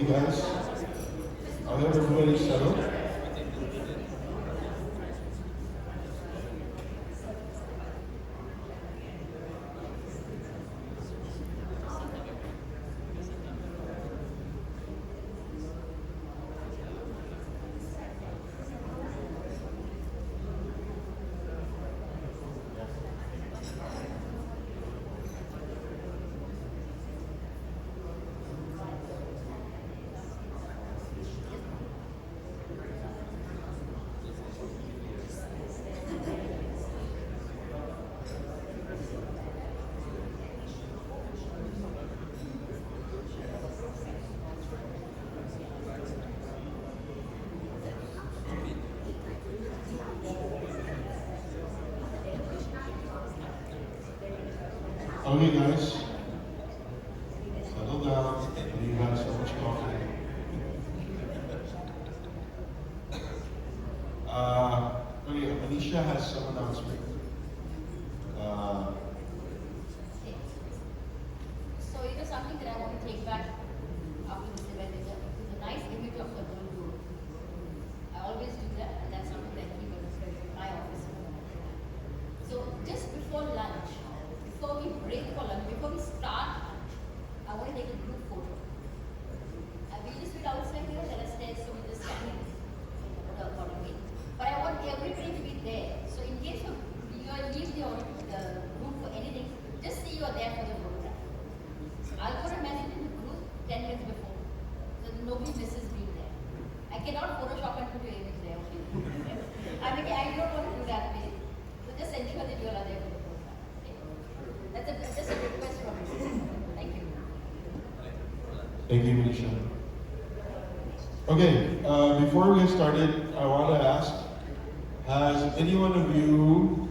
guys. I hope everybody's settled. Okay, guys, settle down. You had so much coffee. Okay, Alicia has some announcement. So it was something that I want to take back after this event. It's a nice image of the whole group. I always do that, and that's something that I keep in my office. So just before lunch, before we break for lunch, before we start lunch, I want to take a group photo. We just sit outside here, there are stairs, so we just stand in the accordingly. But I want everybody to be there. So in case you leave the group for anything, just say you are there for the photograph. I'll put a message in the group 10 minutes before, so that nobody misses being there. I cannot Photoshop and put your image there, okay? I don't want to do that way. So just ensure that you are there for the photograph. Okay? That's just a request from me. Thank you. Thank you, Alicia. Okay, before we get started, I want to ask, has any one of you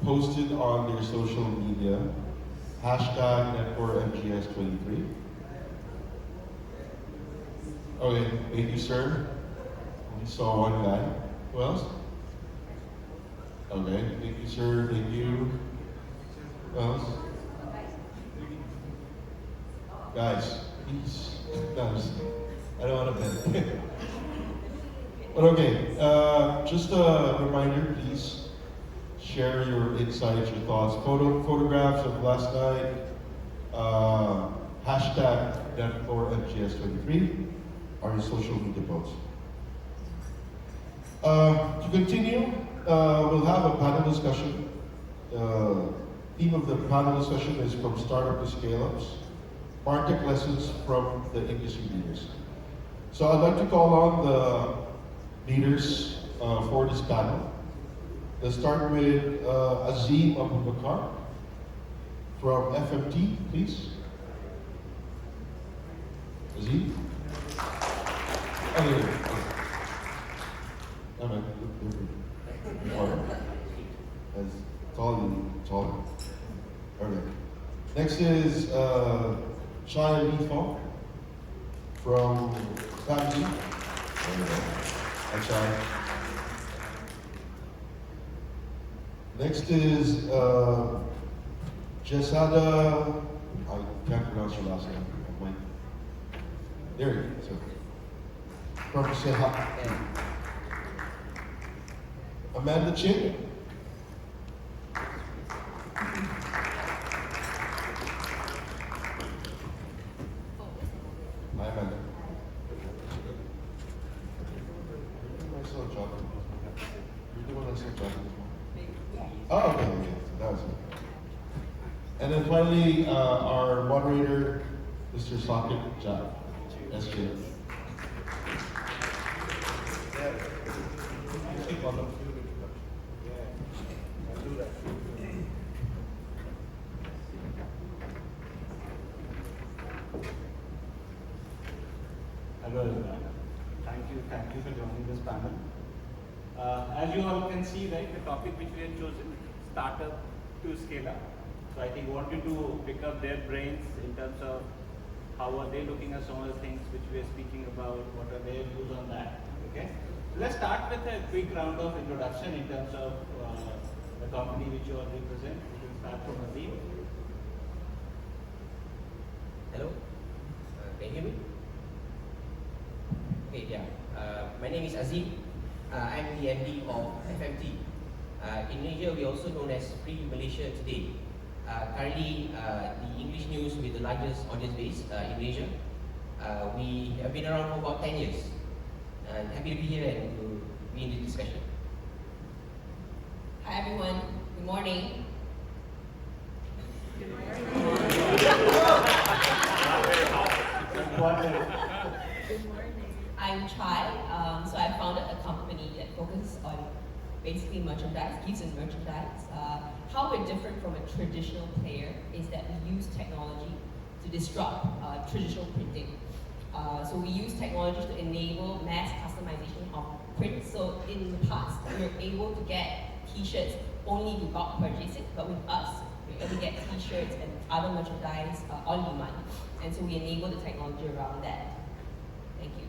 posted on their social media hashtag Netcore MGS23? Okay, thank you, sir. We saw one guy. Who else? Okay, thank you, sir. Thank you. Who else? Guys, please. Guys, I don't want to bend. But okay, just a reminder, please share your insights, your thoughts, photographs of last night, hashtag Netcore MGS23 on your social media posts. To continue, we'll have a panel discussion. The theme of the panel discussion is from startup to scale-ups, MarTech lessons from the industry leaders. So I'd like to call on the leaders for this panel. Let's start with Azeem Bakar from FMT, please. Azeem? Okay. No, no, as tall. Okay. Next is Fong from Famsy. Hi, next is Jesada. I can't pronounce your last name. There you go. So, from SehatQ. Amanda Chin. Hi, Amanda. I saw Jonathan. You're the one I saw Jonathan. Oh, okay, okay. So that was it. And then finally, our moderator, Mr. Saket, SJ. Hello, thank you for joining this panel. As you all can see, right, the topic which we have chosen, startup to scale up. So I think we wanted to pick up their brains in terms of how are they looking at some of the things which we are speaking about, what are their views on that, okay? So let's start with a quick round of introduction in terms of the company which you all represent. We can start from Azeem. Hello, can you hear me? Okay, yeah. My name is Azeem. I'm the MD of FMT. In Malaysia, we are also known as Free Malaysia Today. Currently, the English news with the largest audience base in Malaysia. We have been around for about 10 years. And happy to be here and to be in the discussion. Hi everyone, good morning. I'm Chai. So I founded a company that focuses on basically merchandise, gifts and merchandise. How we're different from a traditional player is that we use technology to disrupt traditional printing. So we use technology to enable mass customization of print. So in the past, we were able to get t-shirts only if you bulk purchase it, but with us, we only get t-shirts and other merchandise on demand. And so we enable the technology around that. Thank you.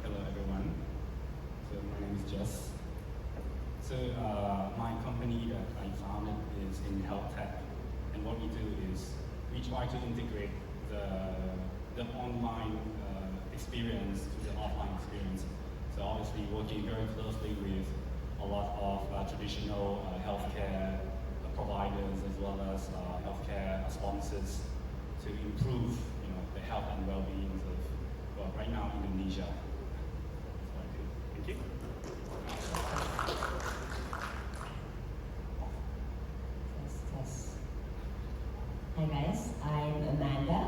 Hello everyone. So my name is Jess. So my company that I founded is in health tech, and what we do is we try to integrate the online experience to the offline experience. So obviously working very closely with a lot of traditional healthcare providers as well as healthcare sponsors to improve, the health and well-being of, well, right now, Indonesia. That's what I do. Thank you. Test. Hi guys, I'm Amanda,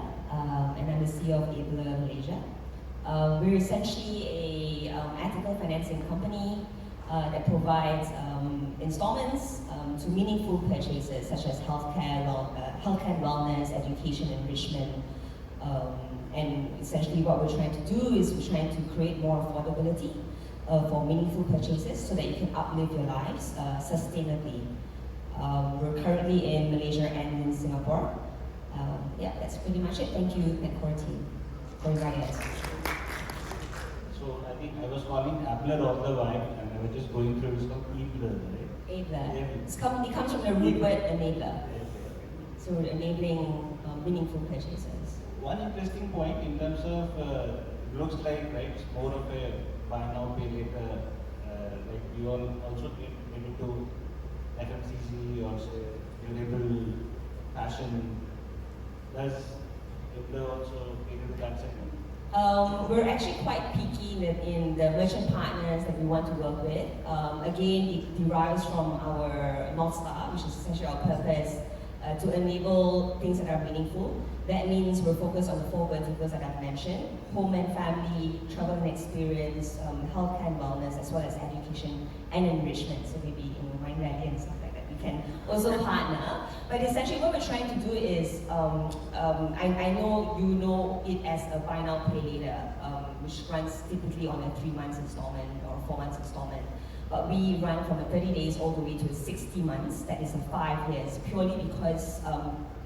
and I'm the CEO of ABLR Malaysia. We're essentially a ethical financing company that provides installments to meaningful purchases such as healthcare, wellness, education, enrichment. And essentially what we're trying to do is we're trying to create more affordability for meaningful purchases so that you can uplive your lives sustainably. We're currently in Malaysia and in Singapore. Yeah, that's pretty much it. Thank you, Netcore team, for inviting us. So I think I was calling ABLR all the while, and I was just going through it's called ABLR, right? ABLR. It comes from the root word enabler. So we're enabling meaningful purchases. One interesting point in terms of it looks like, right, it's more of a buy now pay later. Like you all also maybe to FMCG or say durable fashion. Does ABLR also get into that segment? We're actually quite picky in the merchant partners that we want to work with. Again, it derives from our North Star, which is essentially our purpose, to enable things that are meaningful. That means we're focused on the 4 verticals that I've mentioned: home and family, travel and experience, healthcare and wellness, as well as education and enrichment. So maybe wine rally and stuff like that. We can also partner. But essentially what we're trying to do is, I know you know it as a buy now pay later, which runs typically on a 3 months installment or 4 months installment. But we run from a 30 days all the way to 60 months, that is a 5 years, purely because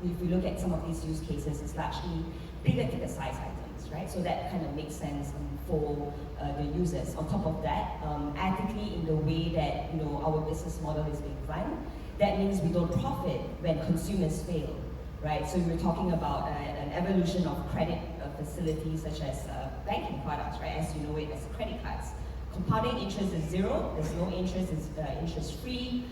if we look at some of these use cases, it's largely bigger ticket size items, right? So that kind of makes sense for the users. On top of that, ethically in the way that our business model is being run, that means we don't profit when consumers fail, right? So we're talking about an evolution of credit facilities such as banking products, right? As you know it as credit cards. Compounding interest is 0, there's no interest, it's interest-free,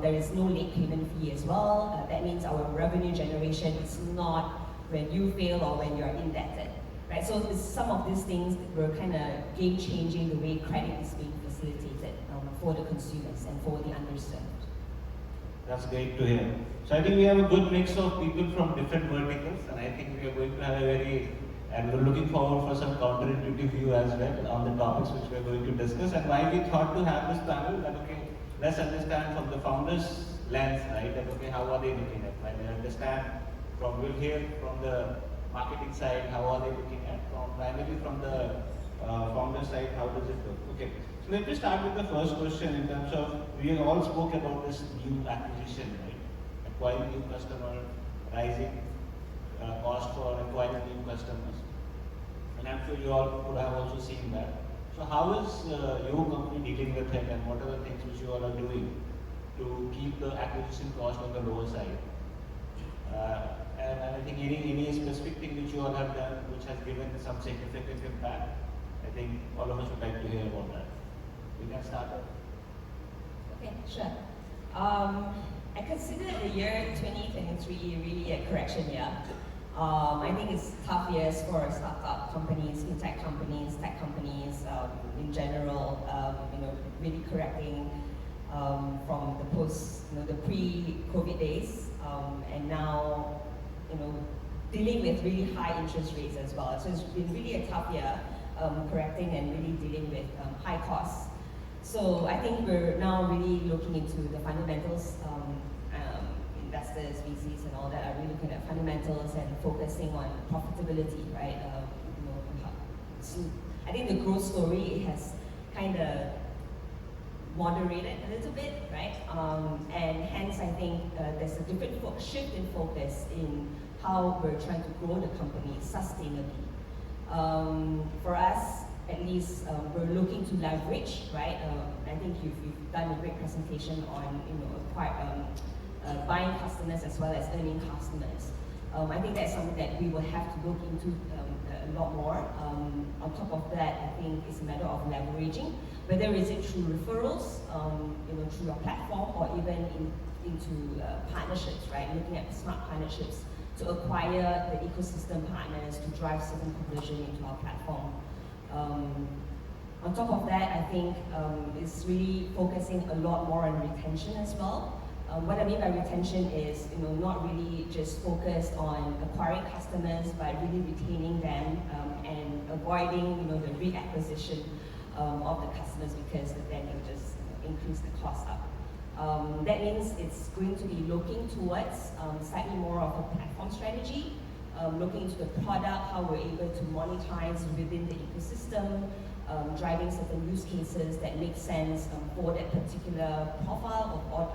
there is no late payment fee as well. That means our revenue generation is not when you fail or when you're indebted, right? So some of these things were kind of game-changing the way credit is being facilitated for the consumers and for the underserved. That's great to hear. So I think we have a good mix of people from different verticals, and I think we are going to have and we're looking forward for some counterintuitive view as well on the topics which we are going to discuss. And why we thought to have this panel, that let's understand from the founders' lens, right? That how are they looking at? When they understand we'll hear from the marketing side, how are they looking at? Primarily from the founder side, how does it look? Okay. So let me start with the first question in terms of, we all spoke about this new acquisition, right? Acquiring new customer, rising cost for acquiring new customers. And I'm sure you all could have also seen that. So how is your company dealing with it, and what are the things which you all are doing to keep the acquisition cost on the lower side? And I think any specific thing which you all have done which has given some significant impact, I think all of us would like to hear about that. We can start. Okay, sure. I consider the year 2023 really a correction year. I think it's tough years for startup companies, fintech companies, tech companies in general. Really correcting from the the pre-COVID days, and now, dealing with really high interest rates as well. So it's been really a tough year, correcting and really dealing with high costs. So I think we're now really looking into the fundamentals. Investors, VCs, and all that are really looking at fundamentals and focusing on profitability, right? So I think the growth story has kind of moderated a little bit, right? And hence, I think there's a different shift in focus in how we're trying to grow the company sustainably. For us, at least, we're looking to leverage, right? I think you've done a great presentation on, buying customers as well as earning customers. I think that's something that we will have to look into a lot more. On top of that, I think it's a matter of leveraging, whether is it through referrals, through your platform, or even into partnerships, right? Looking at smart partnerships to acquire the ecosystem partners to drive certain conversion into our platform. On top of that, I think it's really focusing a lot more on retention as well. What I mean by retention is, not really just focused on acquiring customers, but really retaining them and avoiding, the reacquisition of the customers, because then it will just increase the cost up. That means it's going to be looking towards slightly more of a platform strategy, looking into the product, how we're able to monetize within the ecosystem, driving certain use cases that make sense for that particular profile or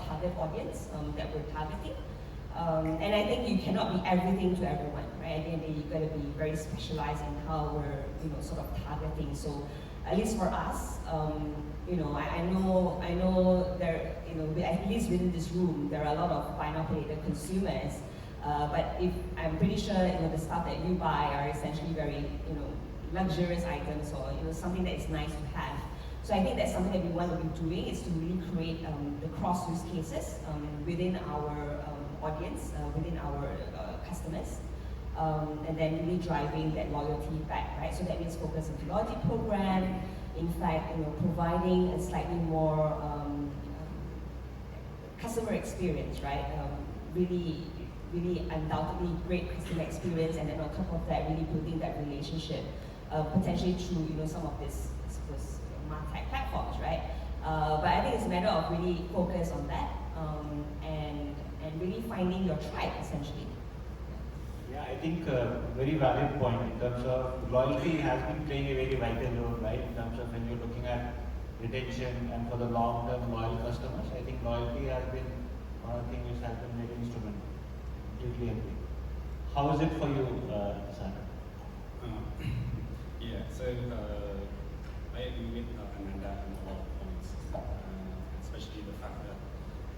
target audience that we're targeting. And I think you cannot be everything to everyone, right? Again, you've got to be very specialized in how we're sort of targeting. So at least for us, I know there, at least within this room, there are a lot of buy now pay later consumers. But if I'm pretty sure the stuff that you buy are essentially very luxurious items, or something that is nice to have. So I think that's something that we want to be doing, is to really create the cross use cases within our audience, within our customers, and then really driving that loyalty back, right? So that means focus on the loyalty program. In fact, providing a slightly more customer experience, right? Really undoubtedly great customer experience, and then on top of that, really building that relationship, potentially through some of this MarTech platforms, right? But I think it's a matter of really focus on that, and really finding your tribe, essentially. Yeah, I think very valid point in terms of loyalty has been playing a very vital role, right? In terms of when you're looking at retention and for the long-term loyal customers, I think loyalty has been one of the things which has been very instrumental. Completely agree. How is it for you, Jesada? Yeah, so I agree with Ananda on a lot of points, especially the fact that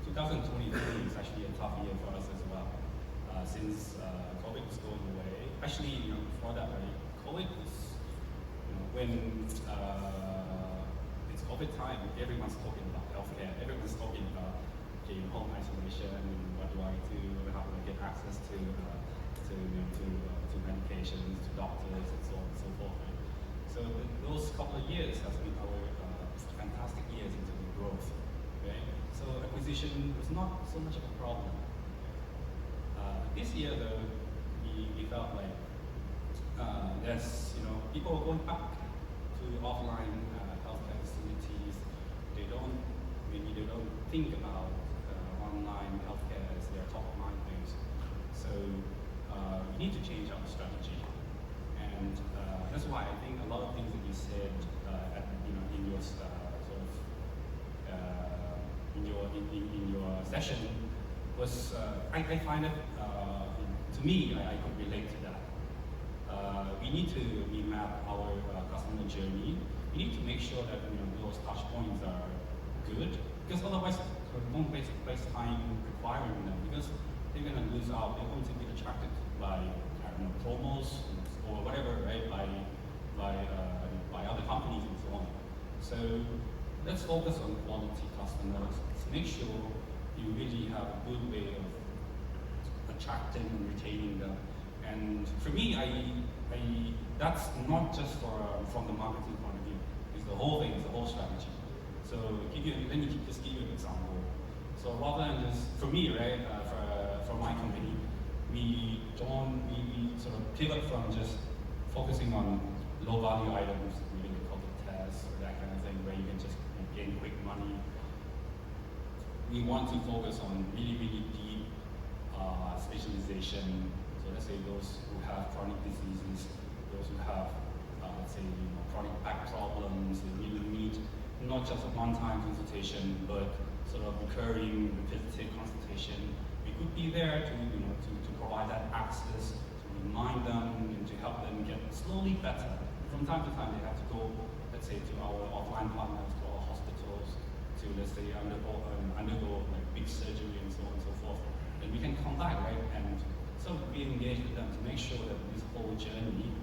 2023 is actually a tough year for us as well. Since COVID was going away, actually, before that, right, COVID was, when it's COVID time, everyone's talking about healthcare, everyone's talking about home isolation, and what do I do, how do I get access to medications, to doctors, and so on and so forth. Right? So those couple of years has been our fantastic years in terms of growth. Right? So acquisition was not so much of a problem. This year, though, we felt like there's people are going back to offline healthcare facilities. They don't think about online healthcare as their top of mind things. So we need to change our strategy, and that's why I think a lot of things that you said in your in your session was I find it to me I could relate to that. We need to remap our customer journey. We need to make sure that those touch points are good, because otherwise we won't waste time acquiring them, because they're going to lose out. They're going to be attracted by, I don't know, promos or whatever, right? By other companies and so on. So let's focus on quality customers. Let's make sure you really have a good way of attracting and retaining them. And for me, that's not just from the marketing point of view. It's the whole thing. It's the whole strategy. So let me just give you an example. So rather than just, for me, right, for my company, we sort of pivot from just focusing on low value items, maybe they call it tests or that kind of thing, where you can just gain quick money. We want to focus on really, really deep specialization. So let's say those who have chronic diseases, those who have, let's say, chronic back problems, they really need not just a one-time consultation, but sort of recurring, repetitive consultation. We could be there to provide that access, to remind them and to help them get slowly better. From time to time, they have to go, let's say, to our offline partners, to our hospitals, to, let's say, undergo like big surgery and so on and so forth. And we can come back, right, and sort of re-engage with them to make sure that this whole journey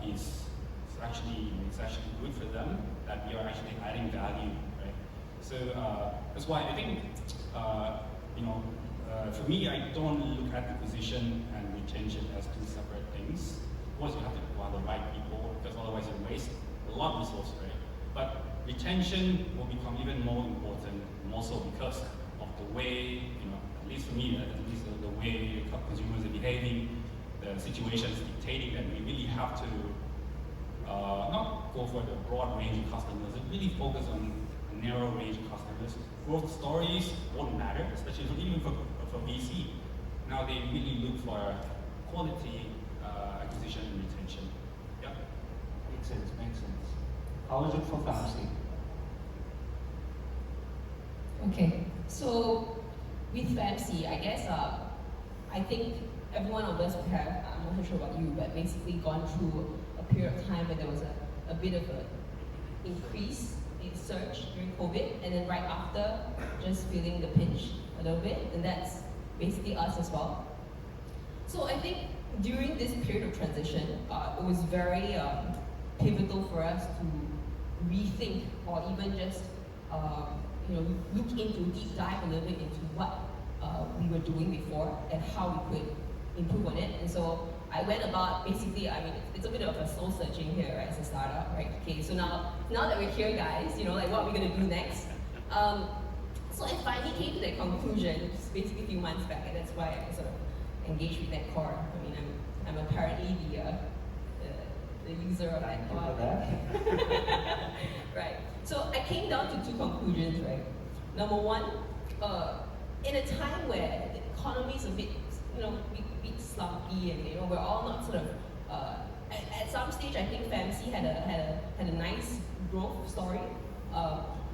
is actually good for them, that we are actually adding value, right? So that's why I think, for me, I don't look at acquisition and retention as two separate things. Of course, you have to acquire the right people, because otherwise you waste a lot of resources, right? But retention will become even more important, more so because of the way, at least for me, at least the way consumers are behaving, the situations dictating that we really have to not go for the broad range of customers, and really focus on a narrow range of customers. Growth stories won't matter, especially even for VC. Now they really look for quality acquisition and retention. Yeah. Makes sense. How is it for Famsy? Okay, so with Famsy, I guess I think every one of us have, I'm not sure about you, but basically gone through a period of time where there was a bit of an increase in search during COVID, and then right after, just feeling the pinch a little bit, and that's basically us as well. So I think during this period of transition, it was very pivotal for us to rethink, or even just look into, deep dive a little bit into what we were doing before and how we could improve on it. And so I went about, basically, it's a bit of a soul searching here, right, as a startup, right? Okay, so now that we're here, guys, like, what are we gonna do next? So I finally came to that conclusion, just basically a few months back, and that's why I sort of engaged with Netcore. I'm apparently the user of Netcore. Right. So I came down to two conclusions, right? Number one, in a time where the economy is a bit, bit slumpy, and we're all not sort of. At some stage, I think Famsy had a nice growth story.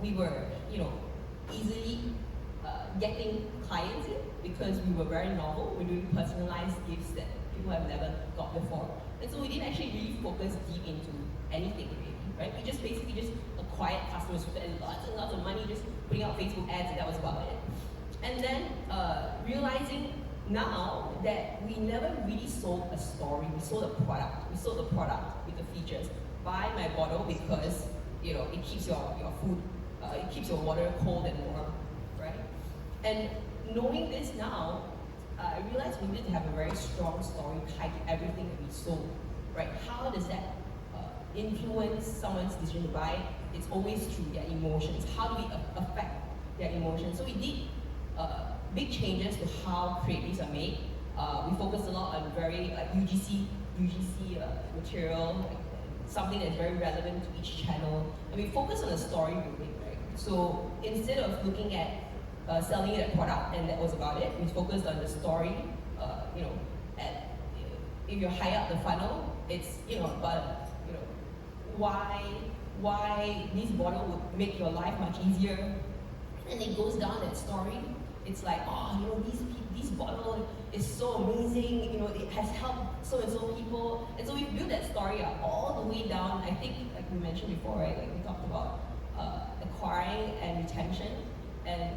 We were, easily getting clients in because we were very novel. We're doing personalized gifts that people have never got before, and so we didn't actually really focus deep into anything really, right? We just basically just acquired customers with lots and lots of money, just putting out Facebook ads, and that was about it. And then realizing now that we never really sold a story, we sold a product. We sold the product with the features. Buy my bottle because it keeps your food, it keeps your water cold and warm, right? And knowing this now, I realized we need to have a very strong story tied to everything that we sold, right? How does that influence someone's decision to buy? It's always through their emotions. How do we affect their emotions? So we did big changes to how creatives are made. We focused a lot on very UGC material, something that's very relevant to each channel. And we focused on the story building, right? So instead of looking at selling it a product and that was about it, we focused on the story. If you're high up the funnel, it's about why this bottle would make your life much easier. And it goes down that story. It's like, this bottle is so amazing, it has helped so and so people. And so we built that story up all the way down. I think, like we mentioned before, right? Like we talked about acquiring and retention. And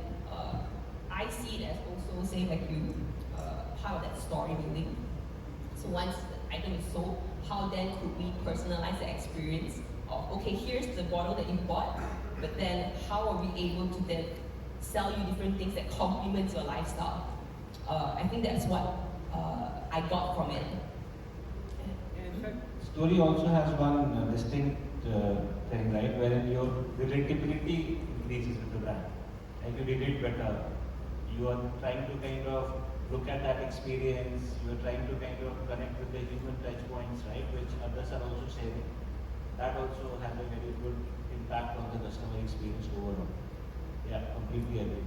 I see it as also SehatQ. part of that story building. So once the item is sold, how then could we personalize the experience of, okay, here's the bottle that you bought, but then how are we able to then sell you different things that complement your lifestyle? I think that's what I got from it. In fact, story also has one distinct thing, right, wherein your relatability increases with the brand. Like you did it better. You are trying to kind of look at that experience. You are trying to kind of connect with the human touch points, right, which others are also sharing. That also has a very good impact on the customer experience overall. Yeah, completely agree.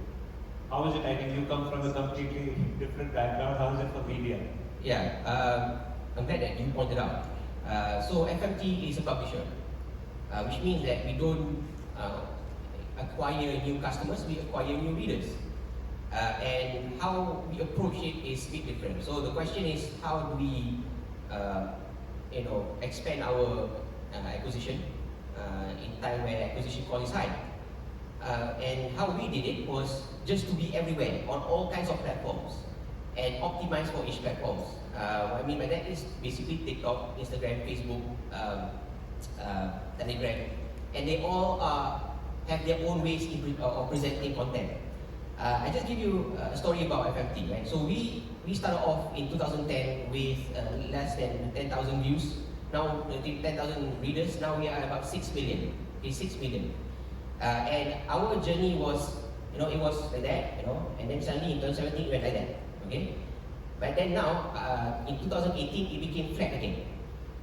How is it? I think you come from a completely different background. How is it for media? Yeah, I'm glad that you pointed out. So FMT is a publisher, which means that we don't acquire new customers, we acquire new readers. And how we approach it is a bit different. So the question is, how do we, expand our acquisition in time where acquisition cost is high? And how we did it was just to be everywhere on all kinds of platforms and optimize for each platform. What I mean by that is basically TikTok, Instagram, Facebook, Telegram, and they all have their own ways of presenting content. I just give you a story about FMT, right? So we started off in 2010 with less than 10,000 views. Now 10,000 readers. Now we are about 6 million. Okay, 6 million. And our journey was, it was like that, and then suddenly in 2017 it went like that. Okay. But then now, in 2018, it became flat again.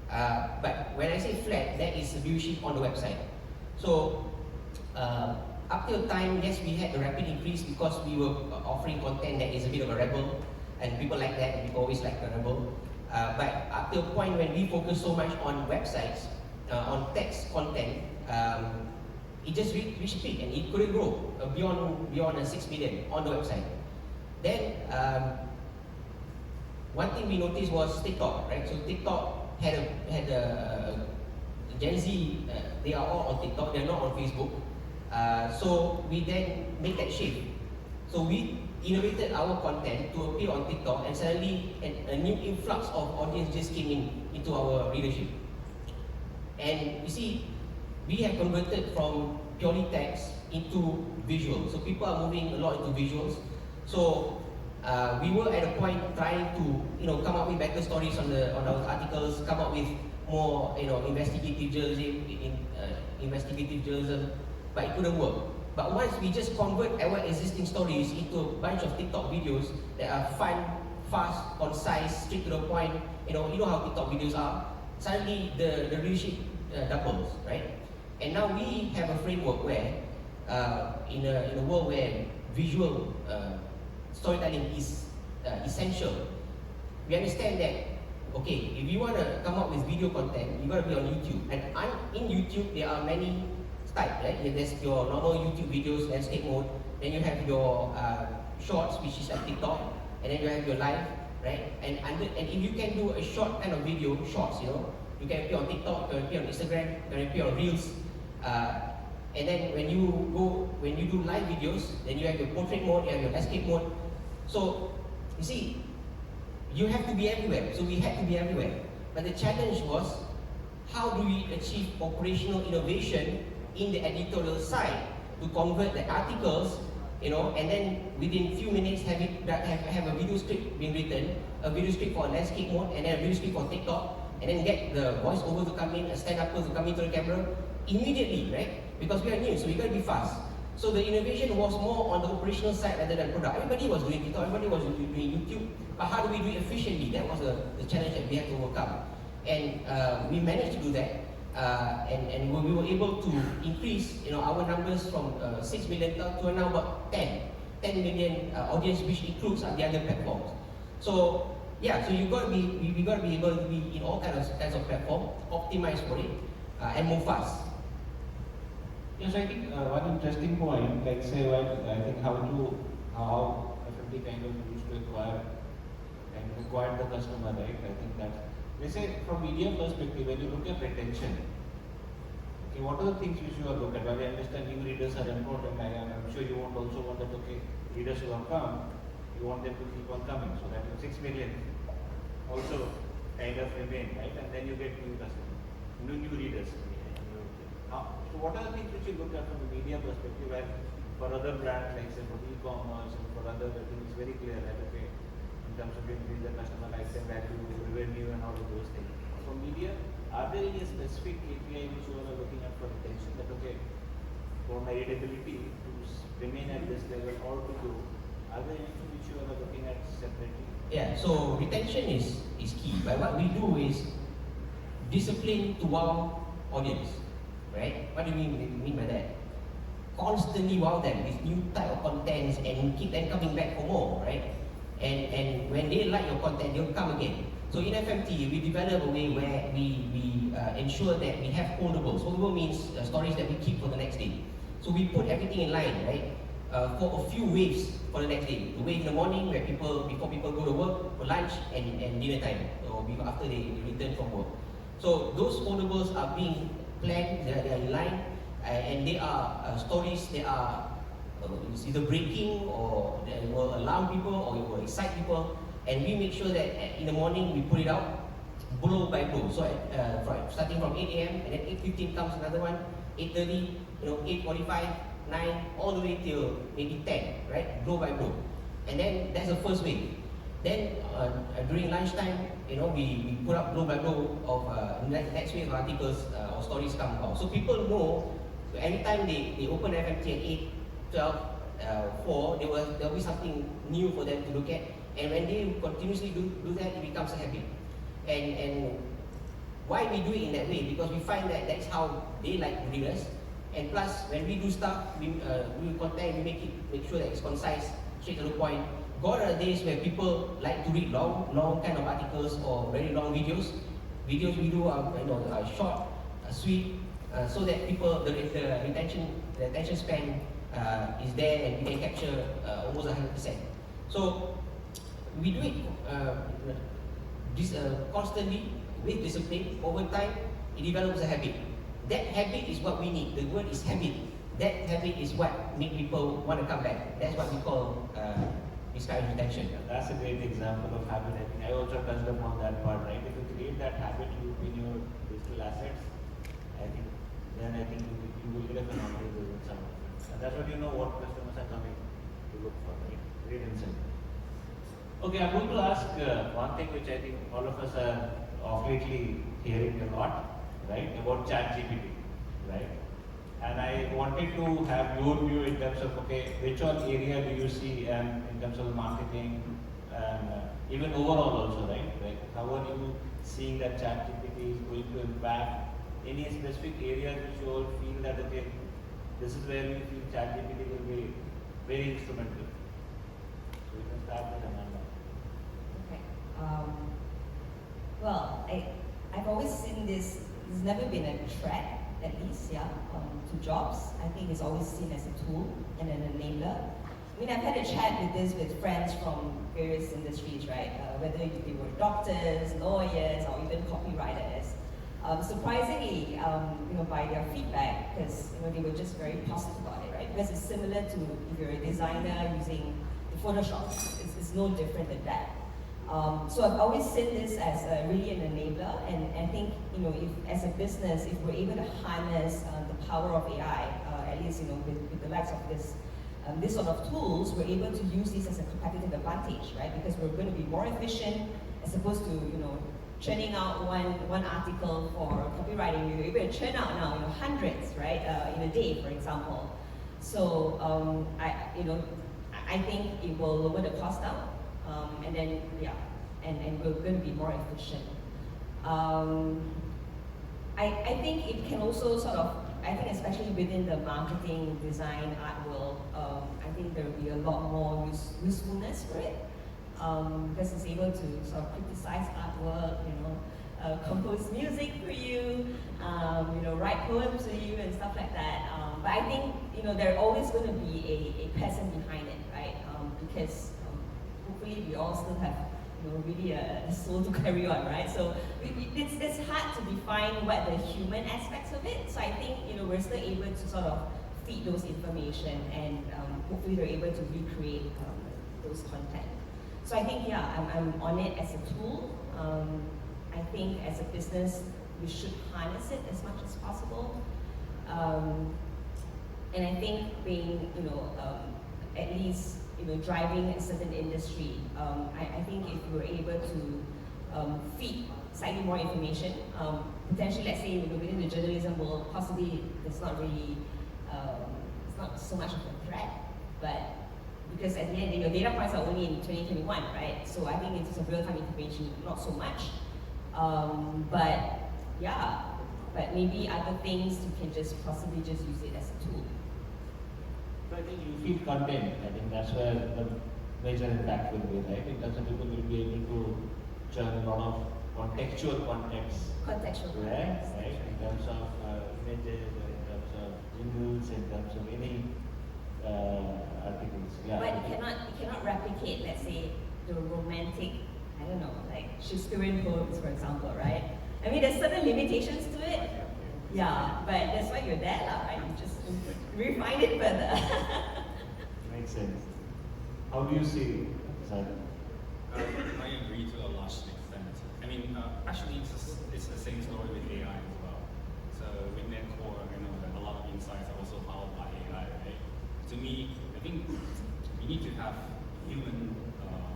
But when I say flat, that is viewership on the website. So up till time, yes, we had a rapid increase because we were offering content that is a bit of a rebel, and people like that, and people always like the rebel. But up till a point when we focus so much on websites, on text content, it just reached a peak and it couldn't grow beyond 6 million on the website. Then one thing we noticed was TikTok, right? So TikTok had a Gen Z, they are all on TikTok, they're not on Facebook. So we then made that shift. So we innovated our content to appear on TikTok, and suddenly a new influx of audience just came into our readership. And you see, we have converted from purely text into visuals. So people are moving a lot into visuals. So we were at a point trying to come up with better stories on our articles, come up with more investigative journalism, but it couldn't work. But once we just convert our existing stories into a bunch of TikTok videos that are fun, fast, concise, straight to the point, you know how TikTok videos are, suddenly the readership doubles, right? And now we have a framework where, in a world where visual storytelling is essential, we understand that, okay, if you want to come up with video content, you got to be on YouTube. And in YouTube, there are many types, right? There's your normal YouTube videos, landscape mode. Then you have your shorts, which is like TikTok. And then you have your live, right? And if you can do a short kind of video, shorts, you can appear on TikTok, you can appear on Instagram, you can appear on Reels. And then when you do live videos, then you have your portrait mode, you have your landscape mode. So, you see, you have to be everywhere. So we had to be everywhere. But the challenge was, how do we achieve operational innovation in the editorial side to convert the articles, and then within few minutes have a video script being written, a video script for landscape mode, and then a video script for TikTok, and then get the voiceover to come in, a stand-upper to come into the camera immediately, right? Because we are new, so we got to be fast. So the innovation was more on the operational side rather than product. Everybody was doing TikTok, everybody was doing YouTube, but how do we do it efficiently? That was the challenge that we had to overcome. And we managed to do that, and we were able to increase our numbers from 6 million to now about 10 million audience, which includes the other platforms. So yeah, so we got to be able to be in all kinds of platforms, optimize for it, and move fast. Yes, I think one interesting point, like say, I think how FMD kind of used to acquire the customer, right? I think that they say from media perspective, when you look at retention, okay, what are the things you should look at? While I understand new readers are important, I'm sure you won't also want that, okay, readers who have come, you want them to keep on coming, so that your 6 million also kind of remain, right? And then you get new customers, new readers. So what are the things which you look at from the media perspective, and for other brands like say for e-commerce and for other, I think it's very clear that okay, in terms of increase the customer lifetime value, revenue and all of those things. For media, are there any specific KPI which you are looking at for retention, that okay, for my readability to remain at this level or to grow, are there anything which you are looking at separately? Yeah, so retention is key. But what we do is discipline to wow audience, right? What do you mean by that? Constantly wow them with new type of contents and keep them coming back for more, right? And when they like your content, they'll come again. So in FMT, we develop a way where we ensure that we have holdables. Holdable means stories that we keep for the next day. So we put everything in line, right? For a few waves for the next day. The wave in the morning where before people go to work, for lunch and dinner time, or after they return from work. So those holdables are being planned, they are in line, and they are stories that are either breaking or that will alarm people or it will excite people. And we make sure that in the morning we put it out blow by blow. So starting from 8 a.m. and then 8:15 comes another one, 8:30, 8:45, 9, all the way till maybe 10, right? Blow by blow. And then that's the first wave. Then during lunchtime, we put up blow by blow of next wave of articles or stories come out. So people know anytime they open FMT at 8, 12, 4, there will be something new for them to look at. And when they continuously do that, it becomes a habit. And why we do it in that way? Because we find that that's how they like to read us. And plus, when we do stuff, we content, we make sure that it's concise, straight to the point. God are days where people like to read long kind of articles or very long videos. Videos we do are short, sweet, so that people the attention span is there and we can capture almost 100%. So we do it constantly with discipline. Over time, it develops a habit. That habit is what we need. The word is habit. That habit is what makes people want to come back. That's what we call this kind of retention. Yeah, that's a great example of habit. I think I also touched upon that part, right? If you create that habit loop in your digital assets, I think you will get a phenomenal result. And that's what what customers are coming to look for, right? Great insight. Okay, I'm going to ask one thing which I think all of us are of lately hearing a lot, right? About ChatGPT, right? And I wanted to have your view in terms of, okay, which one area do you see in terms of marketing and even overall also, right? How are you seeing that ChatGPT is going to impact any specific areas which you all feel that, okay, this is where we feel ChatGPT will be very instrumental? So we can start with Amanda. Okay. Well, I've always seen this. There's never been a threat, at least, to jobs. I think it's always seen as a tool and an enabler. I mean, I've had a chat with this with friends from various industries, right? Whether they were doctors, lawyers, or even copywriters. Surprisingly, by their feedback, because they were just very positive about it, right? Because it's similar to if you're a designer using Photoshop. It's no different than that. So I've always seen this as really an enabler, and I think if as a business, if we're able to harness the power of AI, at least with the likes of this sort of tools, we're able to use this as a competitive advantage, right? Because we're going to be more efficient as opposed to churning out one article for copywriting. You're able to churn out now hundreds, right, in a day, for example. So I think it will lower the cost down. And then, and we're going to be more efficient. I think it can also I think especially within the marketing, design, art world, I think there will be a lot more usefulness for it. Because it's able to sort of criticize artwork, compose music for you, write poems for you and stuff like that. But I think, there's always going to be a person behind it, right? Because hopefully we all still have really a soul to carry on, right? So it's hard to define what the human aspects of it. So I think we're still able to sort of feed those information, and hopefully they're able to recreate those content. So I think, yeah, I'm on it as a tool. I think as a business, we should harness it as much as possible. And I think being, at least, driving a certain industry, I think if we're able to feed slightly more information, potentially, let's say, within the journalism world, possibly it's not really, it's not so much of a threat, but because at the end, your data points are only in 2021, right? So I think in terms of real-time information, not so much. But yeah, but maybe other things you can just possibly just use it as a tool. So I think you feed content. I think that's where the major impact will be, right? In terms of people will be able to churn a lot of contextual context. Contextual Right? context. Right? In terms of images, or in terms of jingles, in terms of any articles. Yeah. But you cannot replicate, let's say, the romantic, I don't know, like Shakespearean poems, for example, right? I mean, there's certain limitations to it. Yeah, but that's why you're there, right? You just refine it further. Makes sense. How do you see it, Jesada? I agree to a large extent. I mean, actually, it's the same story with AI as well. So with Netcore, I know that a lot of insights are also powered by AI, right? To me, I think we need to have human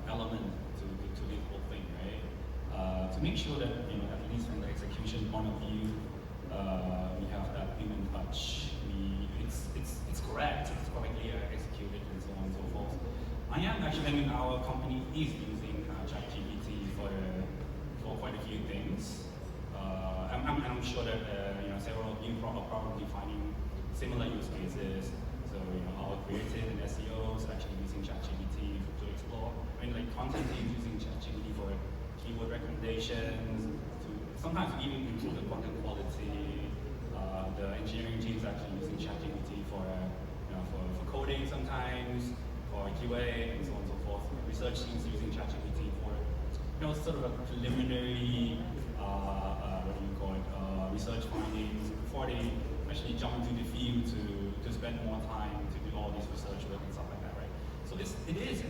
element to this whole thing, right? To make sure that, at least from the execution point of view, we have that human touch. It's correct, it's correctly executed, and so on and so forth. Our company is using ChatGPT for quite a few things. I'm sure that several of you are probably finding similar use cases. So our creative and SEOs actually using ChatGPT to explore. Content teams using ChatGPT for keyword recommendations, to sometimes even improve the content quality. The engineering teams actually using ChatGPT for coding sometimes, for QA and so on and so forth. Research teams using ChatGPT for sort of a preliminary research findings before they actually jump into the field to spend more time to do all this research work and stuff like that, right? So it is a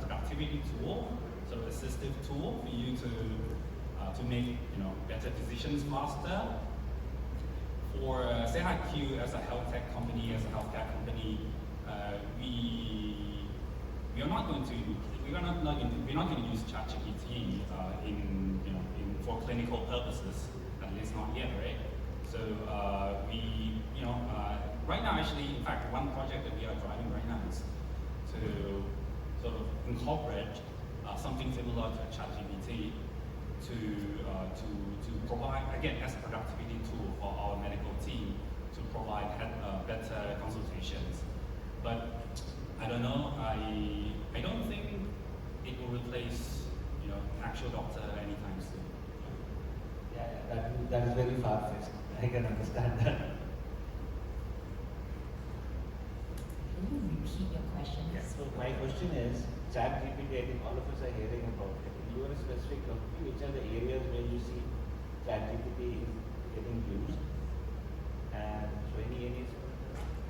productivity tool, sort of assistive tool for you to make better decisions faster. For SehatQ as a health tech company, as a healthcare company, we're not going to use ChatGPT for clinical purposes, at least not yet, right? So right now, actually, in fact, one project that we are driving right now is to sort of incorporate something similar to ChatGPT to provide, again, as a productivity tool for our medical team to provide better consultations. But I don't know. I don't think it will replace actual doctor anytime soon. Yeah, that is very far-fetched. I can understand that. Can you repeat your question? So my question is, ChatGPT, I think all of us are hearing about it. In your specific company, which are the areas where you see ChatGPT is getting used? And so any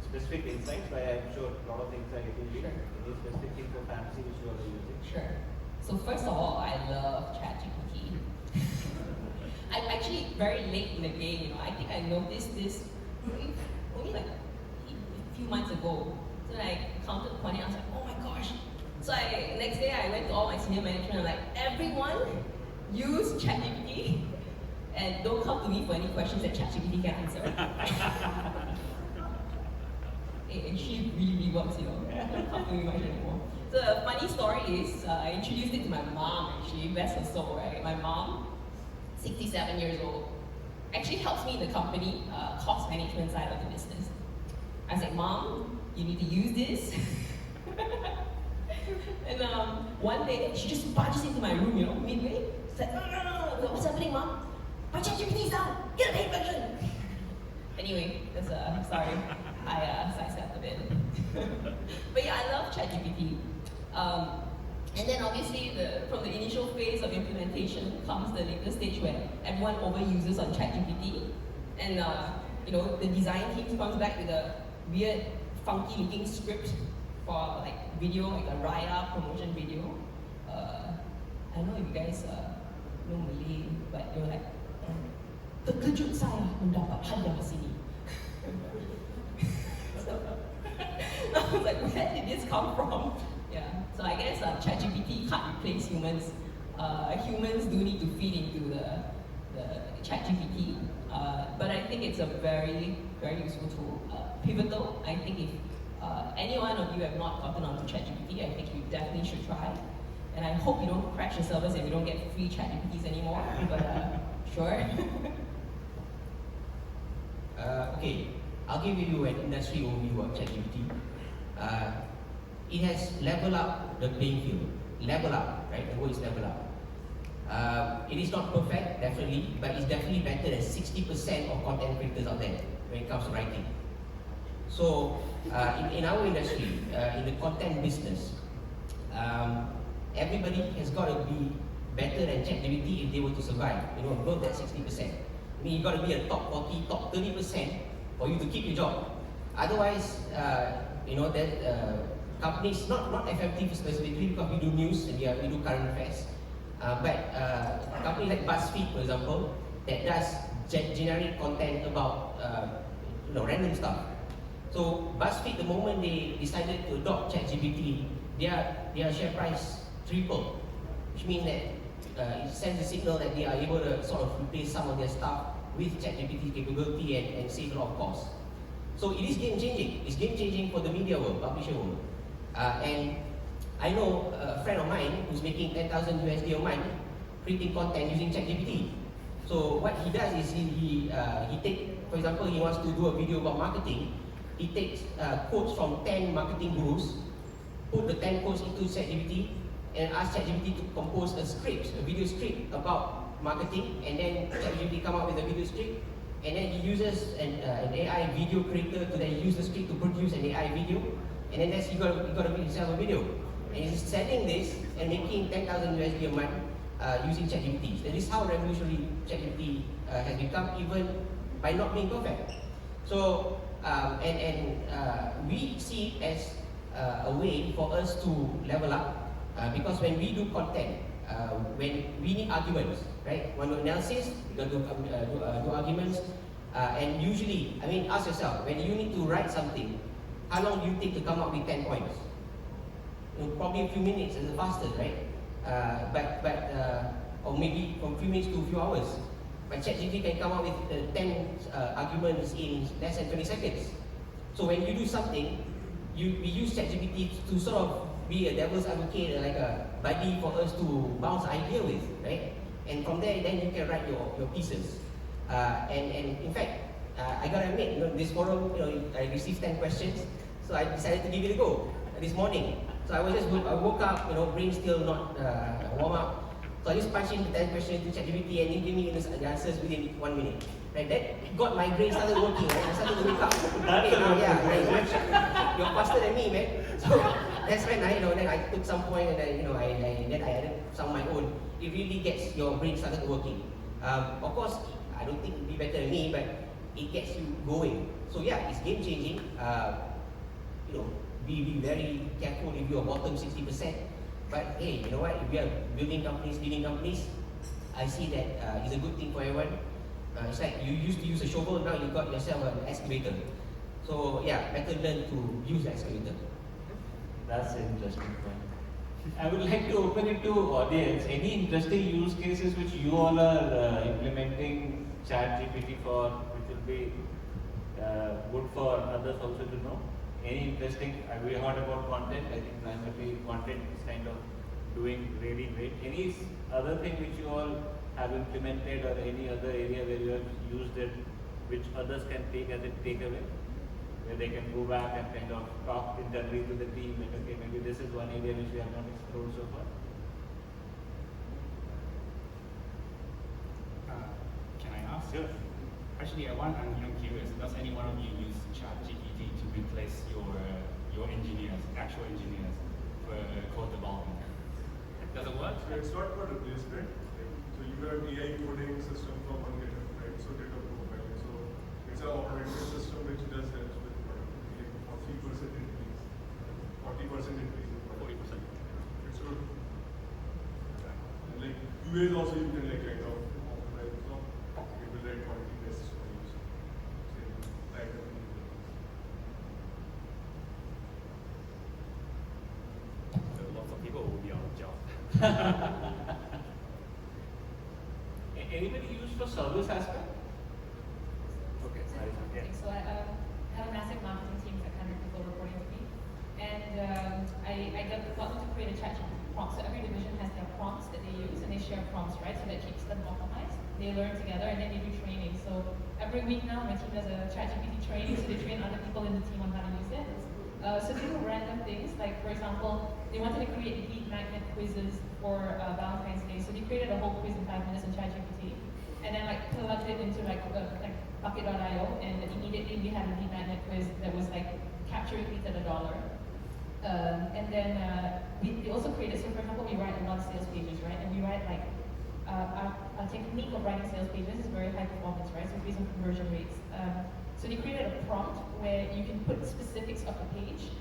specific insights, why I'm sure a lot of things are getting used. Any specific thing for Famsy which you are using? Sure. So first of all, I love ChatGPT. I'm actually very late in the game, I think I noticed this only like a few months ago. So I counted upon it, I was like, oh my gosh. So next day I went to all my senior management, I'm like, everyone use ChatGPT and don't come to me for any questions that ChatGPT can answer. It actually really works, Don't come to me much anymore. So the funny story is, I introduced it to my mom actually, bless her soul, right? My mom, 67 years old, actually helps me in the company, cost management side of the business. I was like, Mom, you need to use this. And one day, she just barges into my room, midway. She's like, no, what's happening, Mom? My ChatGPT is down, get a paid version. Anyway, that's sorry, I sidestepped a bit. But yeah, I love ChatGPT. And then obviously, from the initial phase of implementation comes the later stage where everyone overuses on ChatGPT, and the design team comes back with a weird, funky-looking script for like video, like a Raya promotion video. I don't know if you guys know Malay, but they were like, terkejut saya mendapat hadiah sini. So, I was like, where did this come from? Yeah. So I guess ChatGPT can't replace humans. Humans do need to feed into the ChatGPT, but I think it's a very, very useful tool. Pivotal. I think if any one of you have not gotten onto ChatGPT, I think you definitely should try. And I hope you don't crash the servers and we don't get free ChatGPTs anymore. But sure. Okay, I'll give you an industry overview of ChatGPT. It has leveled up the playing field. Level up, right? The word is level up. It is not perfect, definitely, but it's definitely better than 60% of content creators out there when it comes to writing. So, in our industry, in the content business, everybody has got to be better than ChatGPT if they were to survive. Above that 60%. I mean, you've got to be a top 40, top 30% for you to keep your job. Otherwise, companies, not FMT specifically, because we do news and we do current affairs, but companies like BuzzFeed, for example, that does generate content about random stuff. So BuzzFeed, the moment they decided to adopt ChatGPT, their share price tripled, which means that it sends a signal that they are able to sort of replace some of their stuff with ChatGPT capability and save a lot of costs. So it is game changing. It's game changing for the media world, publisher world. And I know a friend of mine who's making 10,000 USD a month creating content using ChatGPT. So what he does is he takes, for example, he wants to do a video about marketing. He takes quotes from 10 marketing gurus, put the 10 quotes into ChatGPT, and ask ChatGPT to compose a script, a video script about marketing, and then ChatGPT come up with a video script, and then he uses an AI video creator to then use the script to produce an AI video, and then that's he got to make himself a video. And he's selling this and making 10,000 USD a month using ChatGPT. That is how revolutionary ChatGPT has become, even by not being perfect. So, we see it as a way for us to level up, because when we do content, when we need arguments, right? When analysis, we got to do arguments, and usually, I mean, ask yourself, when you need to write something, how long do you take to come up with 10 points? Probably a few minutes is the fastest, right? Or maybe from a few minutes to a few hours. But ChatGPT can come up with 10 arguments in less than 20 seconds. So when you do something, we use ChatGPT to sort of be a devil's advocate, like a buddy for us to bounce idea with, right? And from there, then you can write your pieces. And in fact, I gotta admit, this forum, I received 10 questions, so I decided to give it a go this morning. So I woke up, brain still not warm up. So I just punched in the 10 questions to ChatGPT and it gave me the answers within 1 minute. Right? That got my brain started working. Right? I started to wake up. You're faster than me, man. So that's when then I took some point and then I added some of my own. It really gets your brain started working. Of course, I don't think it'll be better than me, but it gets you going. So yeah, it's game changing. Be very careful if you're bottom 60%. But hey, you know what? If we are building companies, leading companies, I see that it's a good thing for everyone. It's like you used to use a shovel, now you got yourself an excavator. So yeah, better learn to use the excavator. That's an interesting point. I would like to open it to audience. Any interesting use cases which you all are implementing ChatGPT for, which will be good for others also to know? Any interesting? We heard about content. I think primarily content is kind of doing really great. Any other thing which you all have implemented, or any other area where you have used it, which others can take as a takeaway, where they can go back and kind of talk internally to the team, like, okay, maybe this is one area which we have not explored so far. Can I ask? Sure. Actually, I'm curious. Does any one of you use ChatGPT to replace your engineers, actual engineers, for code development? Does it work? So it's not for replacement. So you have AI coding system from one GitHub, right? So GitHub Copilot. So it's an automated system which does help with productivity, like 40% increase, 40% QAs also you can like kind of optimize, you know, it will write quality tests for you. So, like, So lots of people will be out of job. Anybody use for service aspect? Okay, sorry. Okay, so I have a massive marketing team, like 100 people reporting to me, and I got them to create a chat prompt. So every division has their prompts that they use, and they share prompts, right? So that keeps them optimized. They learn together, and then they do training. So every week now, my team does a ChatGPT training, so they train other people in the team on how to use it. So they do random things, like for example, they wanted to create lead magnet quizzes for Valentine's Day. So they created a whole quiz in 5 minutes in ChatGPT, and then like plugged it into like Bakar.io, and immediately we had a lead magnet quiz that was like capturing leads at $1. And then we also created, so for example, we write a lot of sales pages, right? And we write like, our technique of writing sales pages is very high performance, right? So based on conversion rates. So they created a prompt where you can put specifics of the page,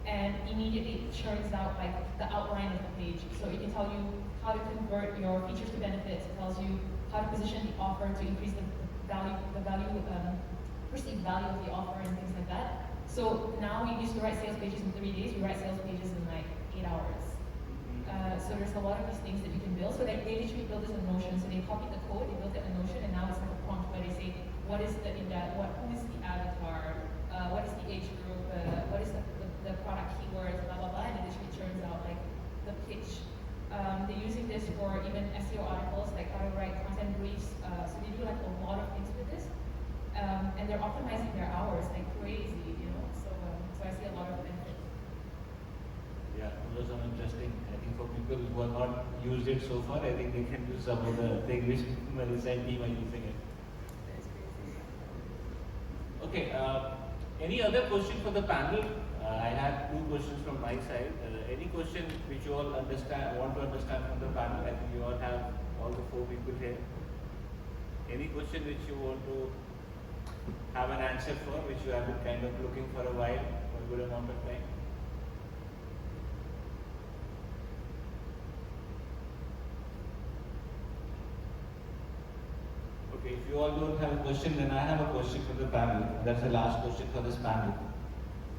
and immediately it churns out like the outline of the page. So it can tell you how to convert your features to benefits. It tells you how to position the offer to increase the perceived value of the offer and things like that. So now we used to write sales pages in 3 days. We write sales pages in like 8 hours. So there's a lot of these things that you can build. So they literally build this in Notion. So they copied the code, they built it in Notion, and now it's like a prompt where they say, what is the who is the avatar, what is the age group, what is the product keywords, blah blah blah, and it literally turns out like the pitch. They're using this for even SEO articles, like how to write content briefs. So they do like a lot of things with this, and they're optimizing their hours like crazy, you know. So I see a lot of benefit. Yeah, those are interesting. I think for people who have not used it so far, I think they can do some of the things which Melissa and team are using it. Okay, any other question for the panel? I have 2 questions from my side. Any question which you all want to understand from the panel? I think you all have all the 4 people here. Any question which you want to have an answer for, which you have been kind of looking for a while, for a good amount of time? Okay, if you all don't have a question, then I have a question for the panel. That's the last question for this panel.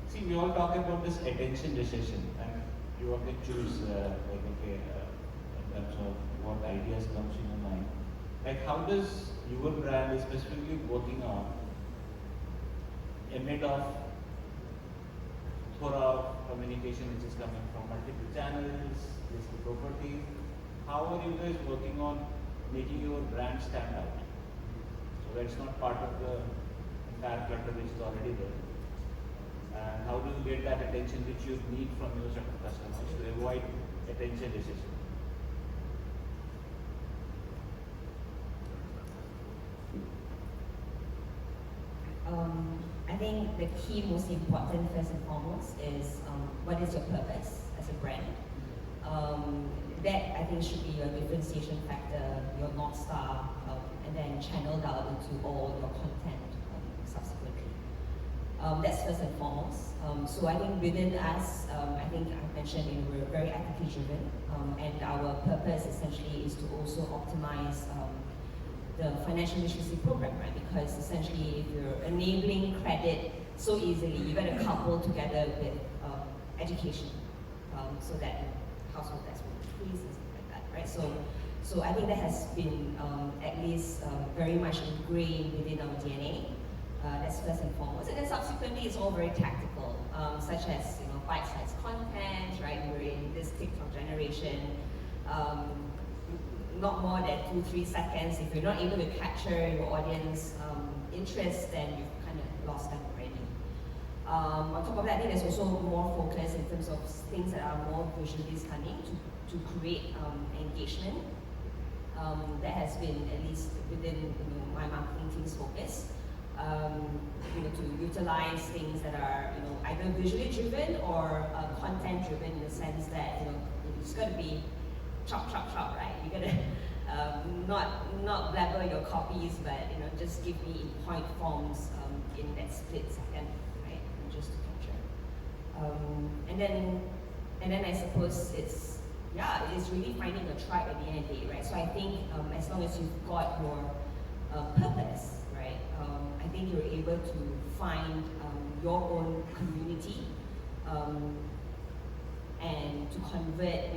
See, we all talk about this attention recession, and you all can choose, in terms of what ideas comes in your mind. Like, how does your brand is specifically working on amid of thorough communication which is coming from multiple channels, digital properties? How are you guys working on making your brand stand out? So that's not part of the entire clutter which is already there. And how do you get that attention which you need from your set of customers to avoid attention recession? I think the key, most important, first and foremost, is what is your purpose as a brand. That I think should be your differentiation factor, your North Star, and then channeled out into all your content subsequently. That's first and foremost. So I think within us, I think I mentioned we're very ethically driven, and our purpose essentially is to also optimize the financial literacy program, right? Because essentially, if you're enabling credit so easily, you got to couple together with education, so that household debts will decrease and stuff like that, right? So I think that has been at least very much ingrained within our DNA. That's first and foremost, and then subsequently, it's all very tactical, such as bite-sized content, right? We're in this TikTok generation. Not more than 2-3 seconds. If you're not able to capture your audience interest, then you've kind of lost them already. On top of that, I think there's also more focus in terms of things that are more visually stunning to create engagement. That has been at least within my marketing team's focus. To utilize things that are either visually driven or content driven, in the sense that it's got to be chop, right? You gotta not blabber your copies, but just give me point forms in that split second, right? Just to capture. And then I suppose it's yeah, it's really finding a tribe at the end of the day, right? So I think as long as you've got your purpose, right, I think you're able to find your own community and to convert,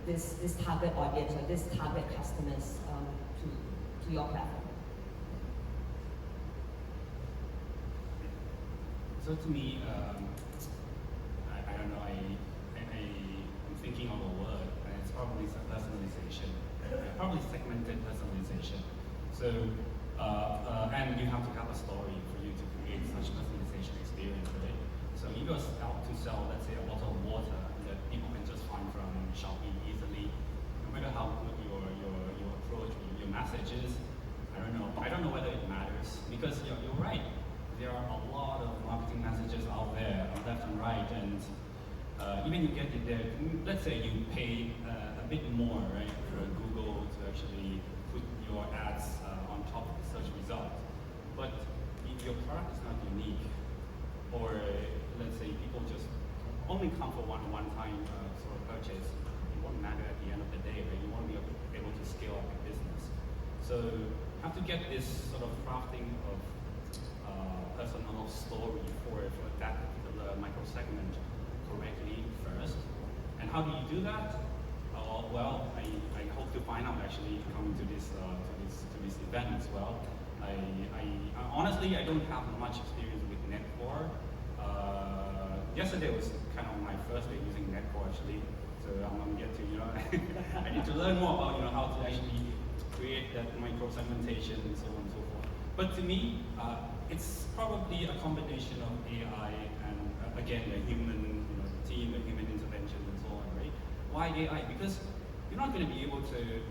this target audience or this target customers to your platform. So to me, I don't know, I'm thinking of a word, and it's probably personalization, probably segmented personalization. So, and you have to have a story for you to create such personalization experience, right? So if you're out to sell, let's say, a bottle of water that people can just find from Shopee easily, no matter how good your approach, your message is, I don't know whether it matters, because you're right. There are a lot of marketing messages out there, left and right, and even you get it there. Let's say you pay a bit more, right, for Google to actually put your ads on top of the search result. But if your product is not unique, or let's say people just only come for one-time sort of purchase, it won't matter at the end of the day, right? You won't be able to scale up your business. So you have to get this sort of crafting of personal story for that particular micro-segment correctly first. And how do you do that? Well, I hope to find out actually coming to this event as well. Honestly, I don't have much experience with Netcore. Yesterday was kind of my first day using Netcore actually, so I'm gonna get to I need to learn more about how to actually create that micro segmentation and so on and so forth. But to me, it's probably a combination of AI and again the human team, the human intervention and so on, right? Why AI? Because you're not going to be able to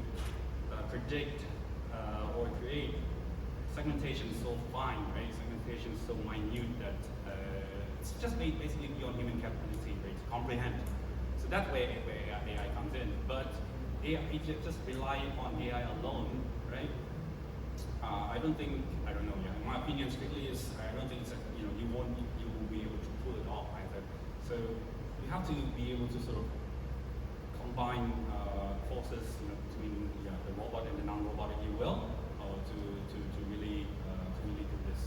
predict or create segmentation so fine, right? Segmentation so minute that it's just basically beyond human capability, right? To comprehend. So that way where AI comes in. But AI, if you just rely on AI alone, right? I don't know. Yeah, in my opinion, strictly is I don't think it's you won't be able to pull it off either. So you have to be able to sort of combine forces, between the robot and the non-robot, if you will, to really do this.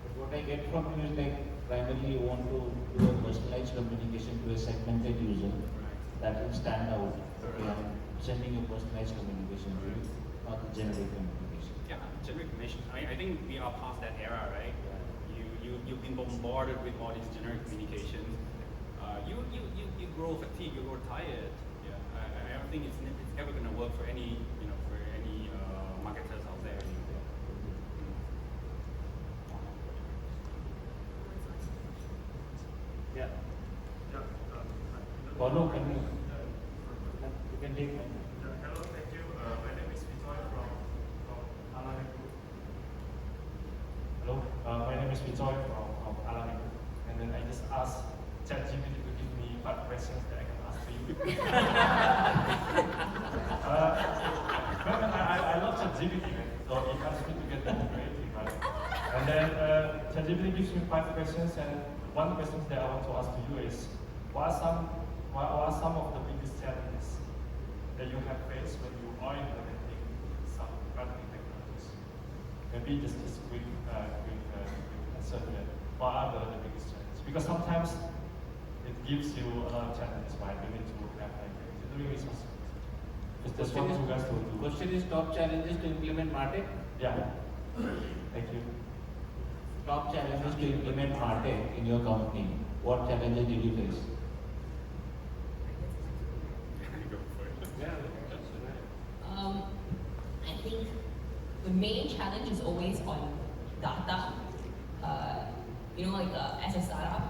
But what I get from you is primarily you want to do a personalized communication to a segmented user that will stand out. Okay, I'm sending a personalized communication to you, not a generic communication. Yeah, generic information. I think we are past that era, right? You've been bombarded with all these generic communications. You grow fatigued, you grow tired. Yeah, I don't think it's ever going to work for any marketers out there anymore. Yeah. Yeah. Follow, can you can take my. Hello, thank you. My name is Vitoy from Tanrattanakul. Hello, my name is Vitoy from ABLR, and then I just asked ChatGPT to give me 5 questions that I can ask for you. I love ChatGPT, man. So it helps me to get more creative, right? And then ChatGPT gives me 5 questions, and one question that I want to ask to you is, what are some of the biggest challenges that you have faced when you are implementing some marketing technologies? Maybe just quick answer to that. What are the biggest challenges? Because sometimes it gives you a lot of challenges, right? You need to have considering resources. Just want you guys to do. Question is top challenges to implement MarTech? Yeah. Thank you. Top challenges to implement MarTech in your company. What challenges did you face? I think the main challenge is always on data. As a startup,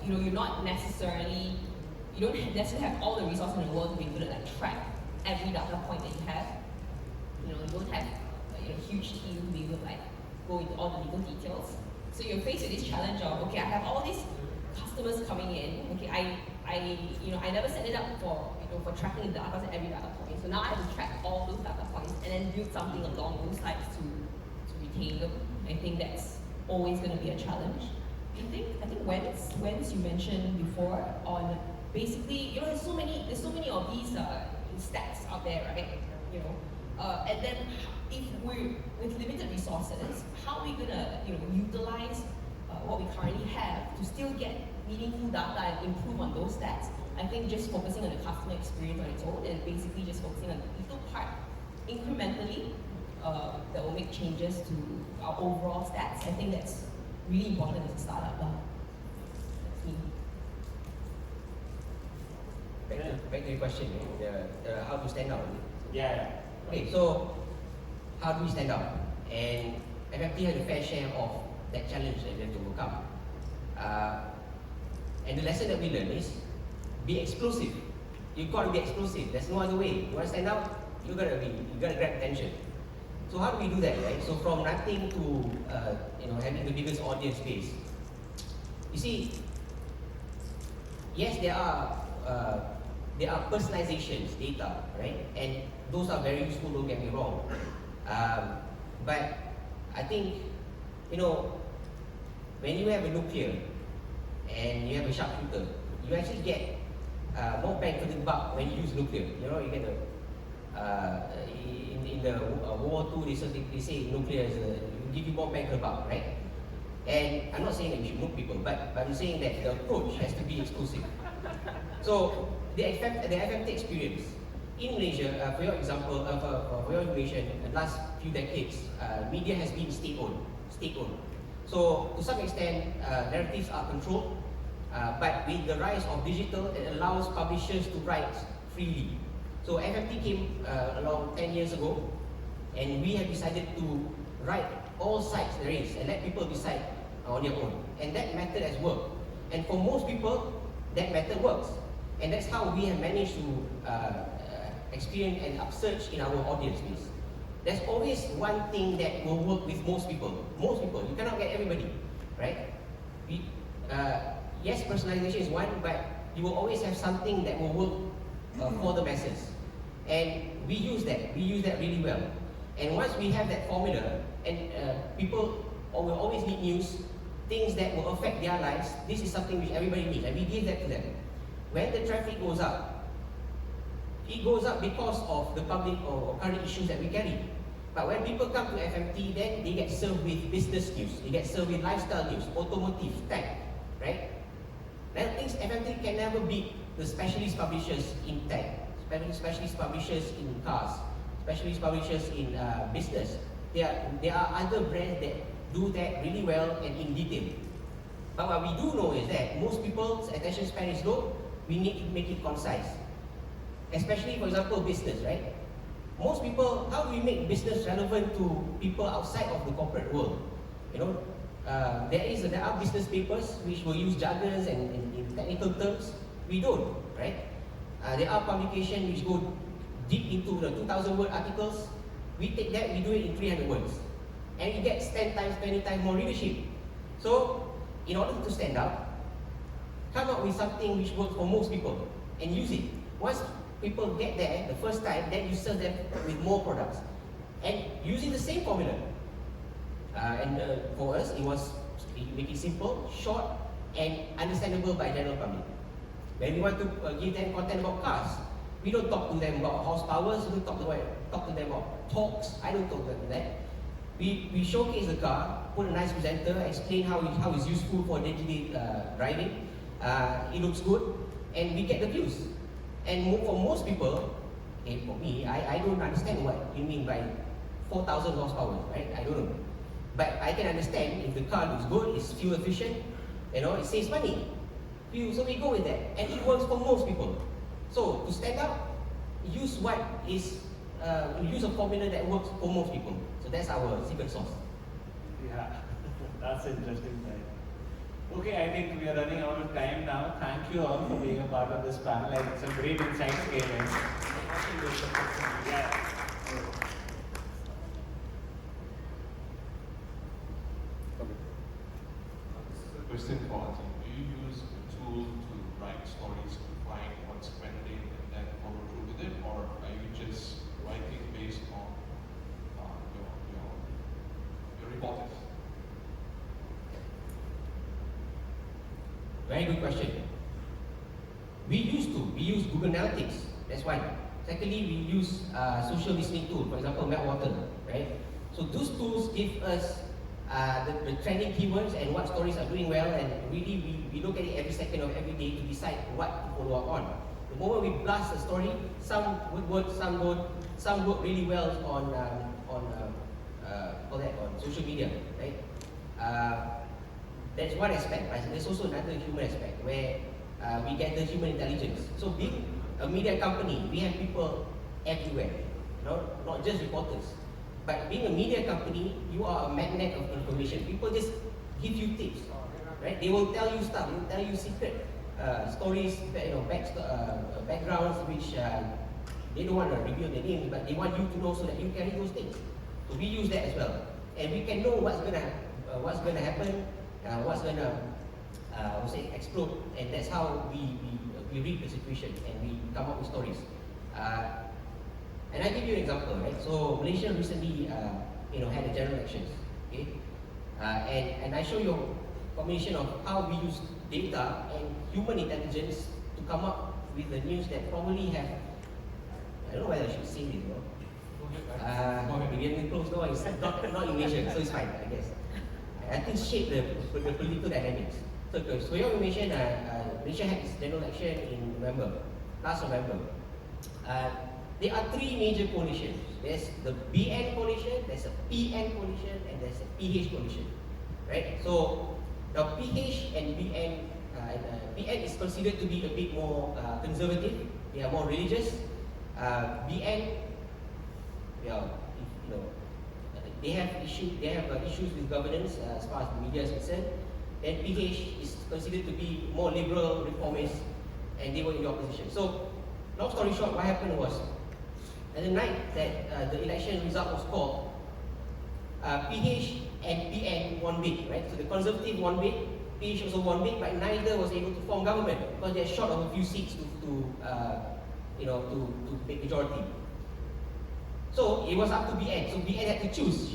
you don't necessarily have all the resources in the world to be able to track every data point that you have. You don't have a huge team to be able to go into all the legal details. So you're faced with this challenge of, okay, I have all these customers coming in. Okay, I never set it up for tracking the data at every data point. So now I have to track all those data points and then build something along those lines to retain them. I think that's always going to be a challenge. I think Wens you mentioned before on basically, there's so many of these stats out there, right? And then if we're with limited resources, how are we gonna, utilize what we currently have to still get meaningful data and improve on those stats? I think just focusing on the customer experience on its own and basically just focusing on a little part incrementally that will make changes to our overall stats. I think that's really important as a startup. That's me. Back to your question, how to stand out. Yeah. Okay, so how do we stand out? And FFT has a fair share of that challenge that we have to overcome. And the lesson that we learn is be explosive. You've got to be explosive. There's no other way. You want to stand out, you gotta grab attention. So how do we do that, right? So from nothing to having the biggest audience base. You see, yes, there are personalizations, data, right? And those are very useful, don't get me wrong. But I think, when you have a nuclear and you have a sharpshooter, you actually get more bang for the buck when you use nuclear. You get in the World War II, they say nuclear will give you more bang for the buck, right? And I'm not saying that you should nuke people, but I'm saying that the approach has to be exclusive. So the FMT experience in Malaysia, for your example, for your information, the last few decades, media has been state-owned. So to some extent, narratives are controlled, but with the rise of digital, it allows publishers to write freely. So FMT came along 10 years ago, and we have decided to write all sites there is and let people decide on their own. And that method has worked. And for most people, that method works. And that's how we have managed to experience and upsurge in our audience base. There's always one thing that will work with most people. You cannot get everybody, right? Yes, personalization is one, but you will always have something that will work for the masses. And we use that really well. And once we have that formula, and people will always need news, things that will affect their lives, this is something which everybody needs, and we give that to them. When the traffic goes up, it goes up because of the public or current issues that we carry. But when people come to FMT, then they get served with business news, they get served with lifestyle news, automotive, tech, right? Then things FMT can never beat the specialist publishers in tech, specialist publishers in cars, specialist publishers in business. There are other brands that do that really well and in detail. But what we do know is that most people's attention span is low. We need to make it concise. Especially, for example, business, right? Most people, how do we make business relevant to people outside of the corporate world? There are business papers which will use jargons and in technical terms. We don't, right? There are publications which go deep into the 2,000 word articles. We take that, we do it in 300 words. And it gets 10 times, 20 times more readership. So, in order to stand out, come up with something which works for most people and use it. Once people get there the first time, then you serve them with more products. And using the same formula. For us, it was make it simple, short, and understandable by general public. When we want to give them content about cars, we don't talk to them about horsepowers, we don't talk to them about torques, I don't talk to them that. We showcase the car, put a nice presenter, explain how it's useful for day-to-day driving. It looks good, and we get the views. And for most people, for me, I don't understand what you mean by 4,000 horsepower, right? I don't know. But I can understand if the car looks good, it's fuel efficient, it saves money. So we go with that, and it works for most people. So to stand out, use a formula that works for most people. So that's our secret sauce. Yeah, that's interesting, right? Okay, I think we are running out of time now. Thank you all for being a part of this panel. I think some great insights came in. Yeah. Question for Azeem. Do you use a tool to write stories to find what's trending and then follow through with it, or are you just writing based on your hypothesis? Very good question. We use Google Analytics, that's one. Secondly, we use social listening tool, for example, Meltwater, right? So those tools give us the trending keywords and what stories are doing well, and really we look at it every second of every day to decide what to follow up on. The moment we blast a story, some would work, some don't. Some work really well on social media, right? That's one aspect. But there's also another human aspect where we get the human intelligence. So being a media company, we have people everywhere, not just reporters. But being a media company, you are a magnet of information. People just give you tips, right? They will tell you stuff. They will tell you secret stories, backgrounds which they don't want to reveal their names, but they want you to know so that you carry those things. So we use that as well, and we can know what's gonna happen, what's gonna explode, and that's how we read the situation and we come up with stories. And I give you an example, right? So Malaysia recently, had a general elections, okay? And I show you a combination of how we use data and human intelligence to come up with the news that probably have, I don't know whether I should say this, maybe close door is not in Malaysia, so it's fine, I guess. I think shape the political dynamics. So for your information, Malaysia had its general election in last November. There are three major coalitions. There's the BN coalition, there's a PN coalition, and there's a PH coalition, right? So now PH and BN, PN is considered to be a bit more conservative. They are more religious. BN, they have issues with governance as far as the media is concerned. And PH is considered to be more liberal, reformist, and they were in the opposition. So, long story short, what happened was, at the night that the election result was called, PH and PN won big, right? So the Conservative won big, PH also won big, but neither was able to form government because they're short of a few seats to make majority. So it was up to BN. So BN had to choose.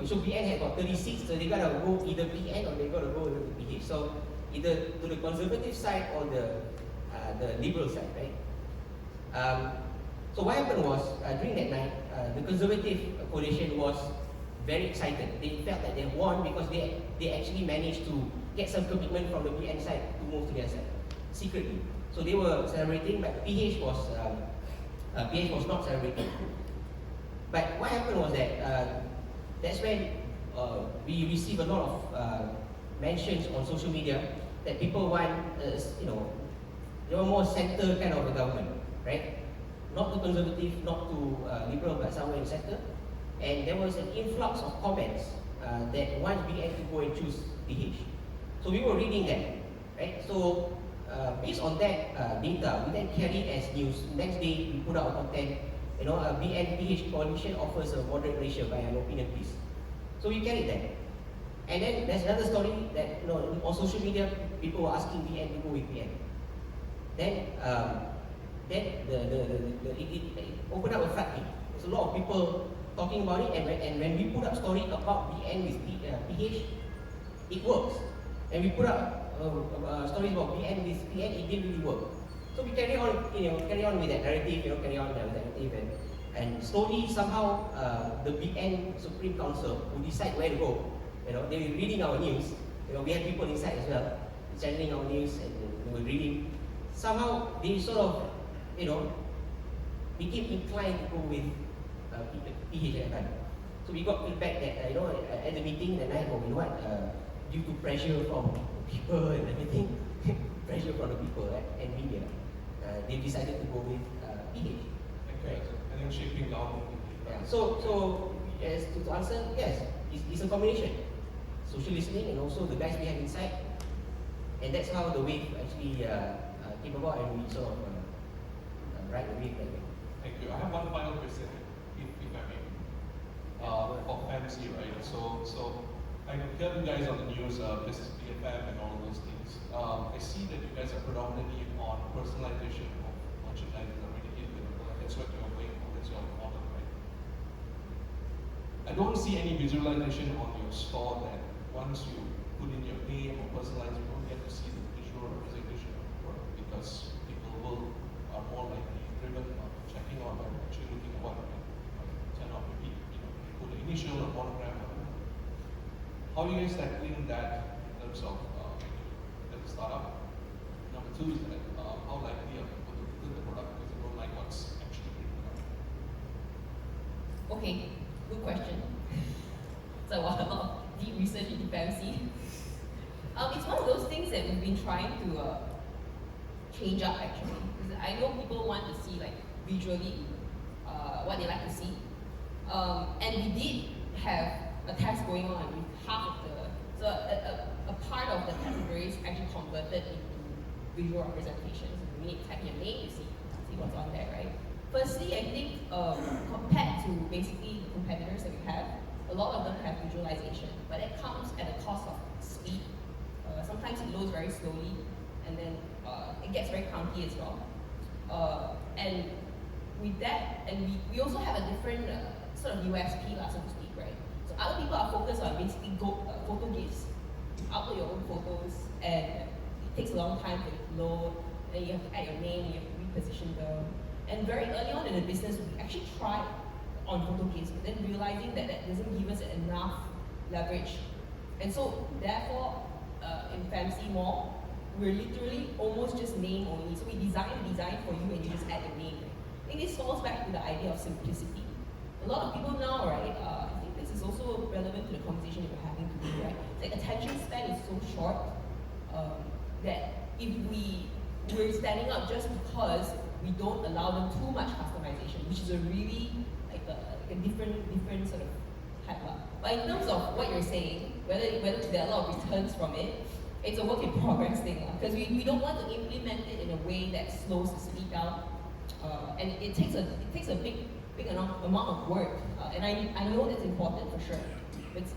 So BN had got 36, so they gotta go either PN or they gotta go to PH. So either to the conservative side or the liberal side, right? So what happened was during that night, the conservative coalition was very excited. They felt that they won because they actually managed to get some commitment from the BN side to move to their side secretly. So they were celebrating, but PH was not celebrating. But what happened was that that's when we received a lot of mentions on social media that people want, they were more center kind of a government, right? Not too conservative, not too liberal, but somewhere in the center. And there was an influx of comments that want BN to go and choose PH. So we were reading that, right? So based on that data, we then carried as news. Next day, we put out content. BN PH coalition offers a moderate ratio by an opinion piece. So we carried that. And then there's another story that on social media people were asking BN to go with PN. Then it opened up a floodgate. There's a lot of people talking about it, and when we put up story about BN with PH, it works. And we put up stories about BN with PN, it didn't really work. So we carry on with that narrative, carry on with that narrative, and slowly somehow the BN Supreme Council who decide where to go. They were reading our news. We had people inside as well, channeling our news, and they were reading. Somehow they sort of, became inclined to go with PH at that time. So we got feedback that at the meeting that night, due to pressure from people and everything, pressure from the people and media, they decided to go with PH. Right. And then shaping down. Yeah. So as to answer, yes, it's a combination. Social listening and also the guys we have inside, and that's how the wave actually came about, and we sort of ride the wave that way. Thank you. I have one final question, if I may. For Famsy, right? So I hear you guys on the news, this is BFM and all those things. I see that you guys are predominantly on personalization of merchandise. That's what you're going for, that's your model, right? I don't see any visualization on your store that once you put in your name or personalize, you don't get to see the visual representation of the product because people global are more likely driven on checking on or actually looking at what send out maybe, put an initial or monogram. How are you guys tackling that in terms of as a startup? Number two is that how likely are people to return the product because they don't like what's actually written on it? Okay, good question. So a lot of deep research into Famsy. It's one of those things that we've been trying to change up actually. Because I know people want to see like visually what they like to see. And we did have a test going on with half of so a part of the categories actually converted into visual representations. We need to type in your name, you see what's on there, right? Firstly, I think compared to basically the competitors that we have, a lot of them have visualization, but it comes at a cost of speed. Sometimes it loads very slowly, and then it gets very clunky as well. And with that, and we also have a different sort of USP, so to speak, right? So other people are focused on basically photo GIFs, upload your own photos, and it takes a long time for it to load, and you have to add your name, you have to reposition them. And very early on in the business, we actually tried on photo GIFs, but then realizing that that doesn't give us enough leverage. And so therefore, in Famsy more, we're literally almost just name only. So we design for you and you just add your name. I think this falls back to the idea of simplicity. A lot of people now, right, I think this is also relevant to the conversation that we're having today, right? Like attention span is so short that if we're standing out just because we don't allow them too much customization, which is a really like a different sort of type up. But in terms of what you're saying, whether there are a lot of returns from it, it's a work in progress thing, because we don't want to implement it in a way that slows the speed down, and it takes a big amount of work, and I know that's important for sure.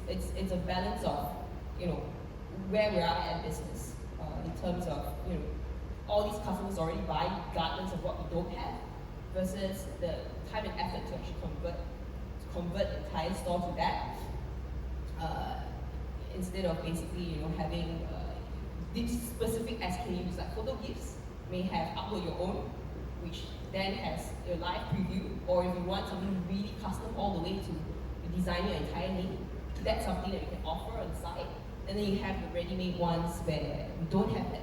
It's a balance of where we are at business in terms of all these customers already buy regardless of what we don't have, versus the time and effort to actually convert the entire store to that, instead of basically having these specific SKUs like photo GIFs may have upload your own, which then has your live preview, or if you want something really custom all the way to design your entire name, that's something that we can offer on the site. And then you have the ready-made ones where we don't have that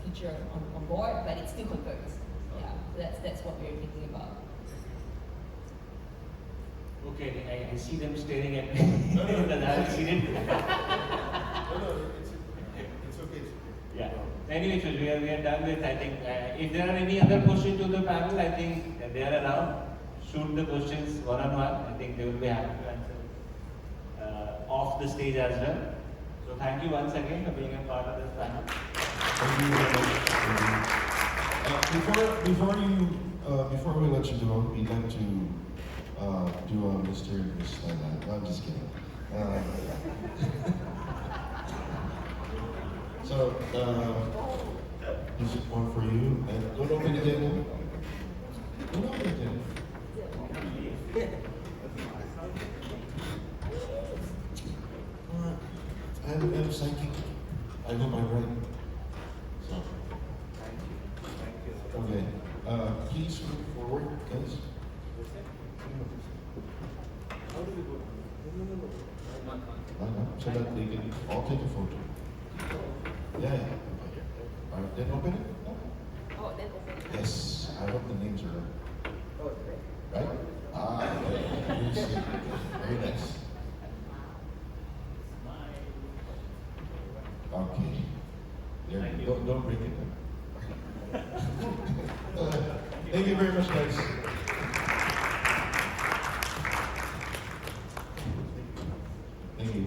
feature on board, but it still converts. Yeah, so that's what we're thinking about. Okay, I see them staring at me because I haven't seen it. No, it's okay. Yeah. Anyway, so we are done with, I think, if there are any other questions to the panel, I think they are around. Shoot the questions one-on-one. I think they will be happy to answer off the stage as well. So thank you once again for being a part of this panel. Thank you very much. Before we let you go, we'd like to do a Mr. and Miss Thailand. No, I'm just kidding. So, this is one for you. And don't open it yet. Don't open it yet. I'm psychic. I know my brain. So. Okay. Please move forward, guys. So that they can all take a photo. Yeah. Okay. All right, then open it. Oh, then open it. Yes. I hope the names are right. Oh, right. Right? Very nice. Okay. There you go. Don't break it. Thank you very much, guys. Thank you.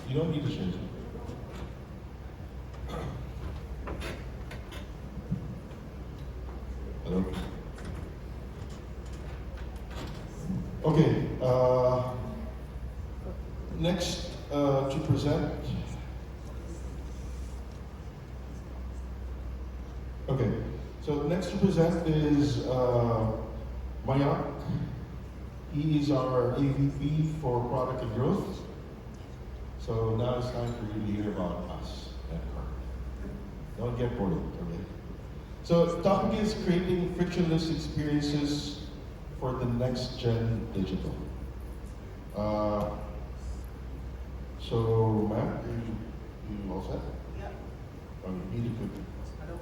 You don't need to share it. Hello. Okay. Next to present. Okay. So next to present is Mayank. He is our AVP for Product and Growth. So now it's time for you to hear about us, Netcore. Don't get bored, okay? So the topic is creating frictionless experiences for the next gen digital. So, ma'am, you all set? Yeah. Need equipment. Hello.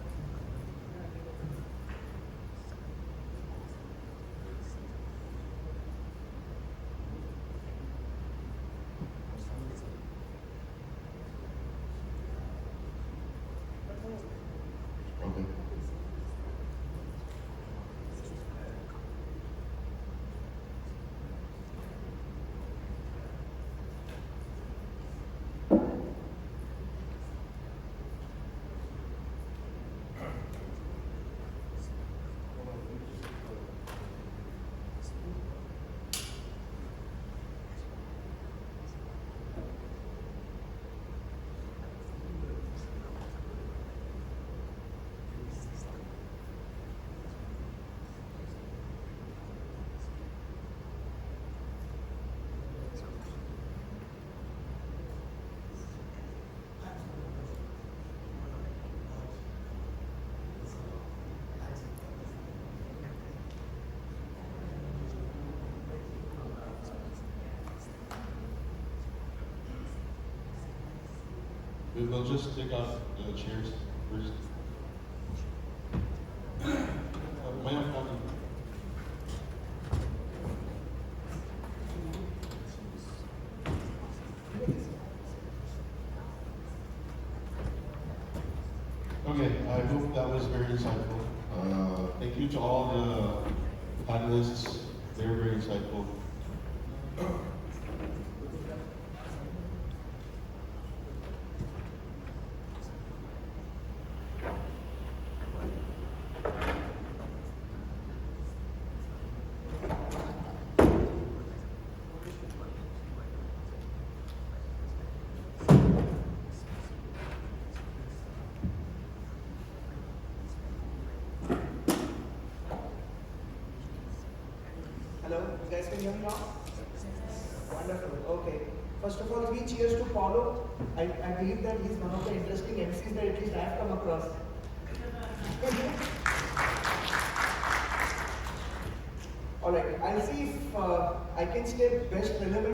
Okay. We will just take out the chairs first. May I have copy? Okay, I hope that was very insightful. Thank you to all the panelists. They were very insightful. Hello, you guys can hear me now? Wonderful. Okay. First of all, 3 cheers to Paulo. I believe that he's one of the interesting MCs that at least I have come across. All right. I'll see if I can stay best relevant.